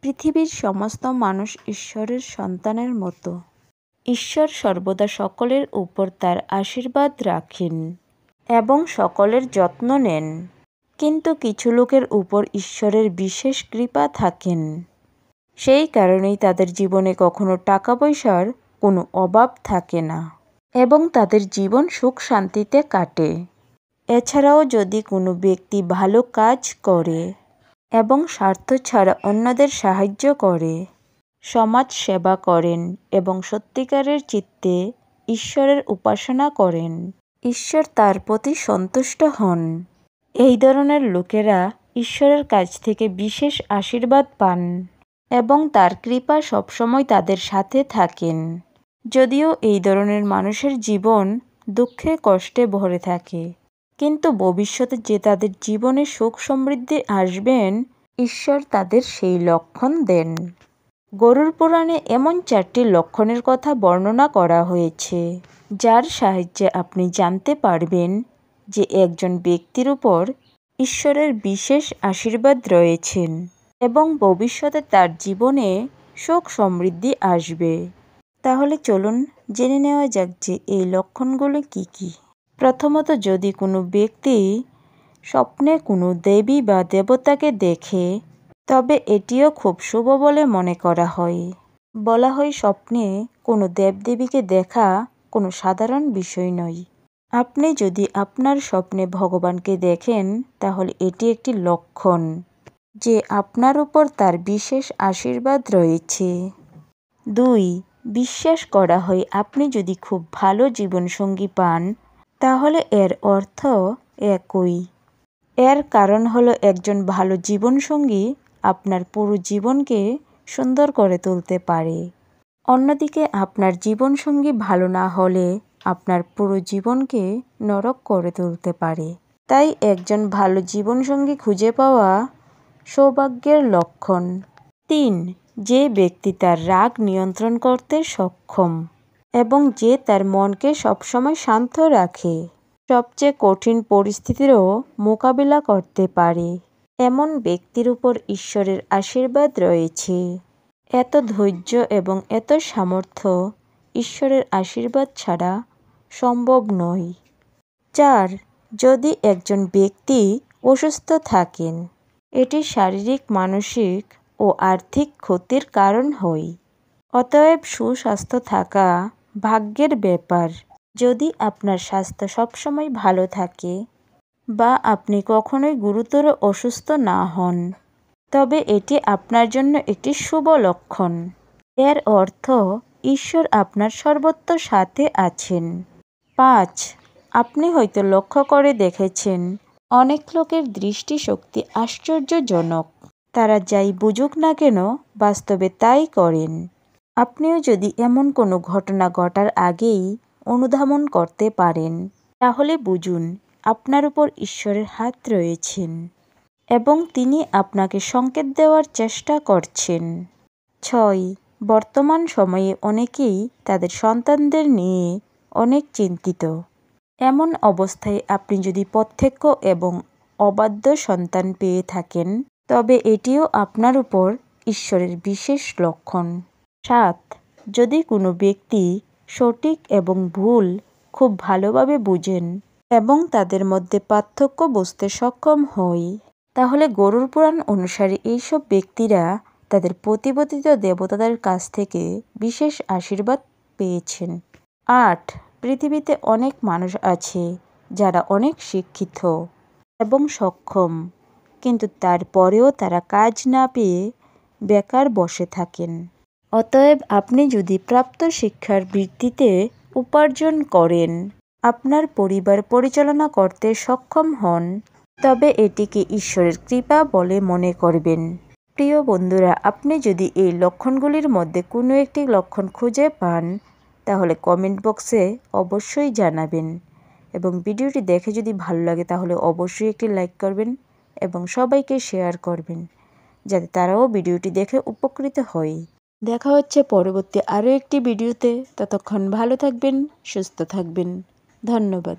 পৃথিবীর সমস্ত মানুষ ঈশ্বরের সন্তানের মতো। ঈশ্বর সর্বদা সকলের উপর তার আশীর্বাদ রাখেন এবং সকলের যত্ন নেন। কিন্তু কিছু লোকের উপর ঈশ্বরের বিশেষ কৃপা থাকেন। সেই কারণেই তাদের জীবনে কখনো টাকা পয়সার কোনো অভাব থাকে না এবং তাদের জীবন সুখ শান্তিতে কাটে। এছাড়াও যদি কোনো ব্যক্তি ভালো কাজ করে এবং স্বার্থ ছাড়া অন্যদের সাহায্য করে, সমাজ সেবা করেন এবং সত্যিকারের চিত্তে ঈশ্বরের উপাসনা করেন, ঈশ্বর তার প্রতি সন্তুষ্ট হন। এই ধরনের লোকেরা ঈশ্বরের কাছ থেকে বিশেষ আশীর্বাদ পান এবং তার কৃপা সবসময় তাদের সাথে থাকেন। যদিও এই ধরনের মানুষের জীবন দুঃখে কষ্টে ভরে থাকে, কিন্তু ভবিষ্যতে যে তাদের জীবনে সুখ সমৃদ্ধি আসবেন, ঈশ্বর তাদের সেই লক্ষণ দেন। গরুড় পুরাণে এমন 4টি লক্ষণের কথা বর্ণনা করা হয়েছে, যার সাহায্যে আপনি জানতে পারবেন যে একজন ব্যক্তির উপর ঈশ্বরের বিশেষ আশীর্বাদ রয়েছেন এবং ভবিষ্যতে তার জীবনে সুখ সমৃদ্ধি আসবে। তাহলে চলুন জেনে নেওয়া যাক যে এই লক্ষণগুলো কি কি। প্রথমত, যদি কোনো ব্যক্তি স্বপ্নে কোনো দেবী বা দেবতাকে দেখে, তবে এটিও খুব শুভ বলে মনে করা হয়। বলা হয়, স্বপ্নে কোনো দেবদেবীকে দেখা কোনো সাধারণ বিষয় নয়। আপনি যদি আপনার স্বপ্নে ভগবানকে দেখেন, তাহলে এটি একটি লক্ষণ যে আপনার উপর তার বিশেষ আশীর্বাদ রয়েছে। 2. বিশ্বাস করা হয় আপনি যদি খুব ভালো জীবনসঙ্গী পান, তাহলে এর অর্থ একই। এর কারণ হলো একজন ভালো জীবনসঙ্গী আপনার পুরো জীবনকে সুন্দর করে তুলতে পারে। অন্যদিকে আপনার জীবনসঙ্গী ভালো না হলে আপনার পুরো জীবনকে নরক করে তুলতে পারে। তাই একজন ভালো জীবনসঙ্গী খুঁজে পাওয়া সৌভাগ্যের লক্ষণ। 3. যে ব্যক্তি তার রাগ নিয়ন্ত্রণ করতে সক্ষম এবং যে তার মনকে সবসময় শান্ত রাখে, সবচেয়ে কঠিন পরিস্থিতিরও মোকাবিলা করতে পারে, এমন ব্যক্তির উপর ঈশ্বরের আশীর্বাদ রয়েছে। এত ধৈর্য এবং এত সামর্থ্য ঈশ্বরের আশীর্বাদ ছাড়া সম্ভব নয়। 4. যদি একজন ব্যক্তি অসুস্থ থাকেন, এটি শারীরিক, মানসিক ও আর্থিক ক্ষতির কারণ হয়। অতএব সুস্বাস্থ্য থাকা ভাগ্যের ব্যাপার। যদি আপনার স্বাস্থ্য সবসময় ভালো থাকে বা আপনি কখনোই গুরুতর অসুস্থ না হন, তবে এটি আপনার জন্য একটি শুভ লক্ষণ। এর অর্থ ঈশ্বর আপনার সর্বত্র সাথে আছেন। 5. আপনি হয়তো লক্ষ্য করে দেখেছেন, অনেক লোকের দৃষ্টিশক্তি আশ্চর্যজনক। তারা যাই বুঝুক না কেন, বাস্তবে তাই করেন। আপনিও যদি এমন কোনো ঘটনা ঘটার আগেই অনুধাবন করতে পারেন, তাহলে বুঝুন আপনার উপর ঈশ্বরের হাত রয়েছেন এবং তিনি আপনাকে সংকেত দেওয়ার চেষ্টা করছেন। 6. বর্তমান সময়ে অনেকেই তাদের সন্তানদের নিয়ে অনেক চিন্তিত। এমন অবস্থায় আপনি যদি প্রত্যক্ষ এবং অবাধ্য সন্তান পেয়ে থাকেন, তবে এটিও আপনার উপর ঈশ্বরের বিশেষ লক্ষণ। 7. যদি কোনো ব্যক্তি সঠিক এবং ভুল খুব ভালোভাবে বুঝেন এবং তাদের মধ্যে পার্থক্য বুঝতে সক্ষম হয়, তাহলে গরুড় পুরাণ অনুসারে এইসব ব্যক্তিরা তাদের প্রতিপালিত দেবতাদের কাছ থেকে বিশেষ আশীর্বাদ পেয়েছেন। 8. পৃথিবীতে অনেক মানুষ আছে যারা অনেক শিক্ষিত এবং সক্ষম, কিন্তু তারপরেও তারা কাজ না পেয়ে বেকার বসে থাকেন। অতএব আপনি যদি প্রাপ্ত শিক্ষার ভিত্তিতে উপার্জন করেন, আপনার পরিবার পরিচালনা করতে সক্ষম হন, তবে এটিকে ঈশ্বরের কৃপা বলে মনে করবেন। প্রিয় বন্ধুরা, আপনি যদি এই লক্ষণগুলির মধ্যে কোনো একটি লক্ষণ খুঁজে পান, তাহলে কমেন্ট বক্সে অবশ্যই জানাবেন এবং ভিডিওটি দেখে যদি ভালো লাগে তাহলে অবশ্যই একটি লাইক করবেন এবং সবাইকে শেয়ার করবেন, যাতে তারাও ভিডিওটি দেখে উপকৃত হয়। দেখা হচ্ছে পরবর্তী আরও একটি ভিডিওতে। ততক্ষণ ভালো থাকবেন, সুস্থ থাকবেন। ধন্যবাদ।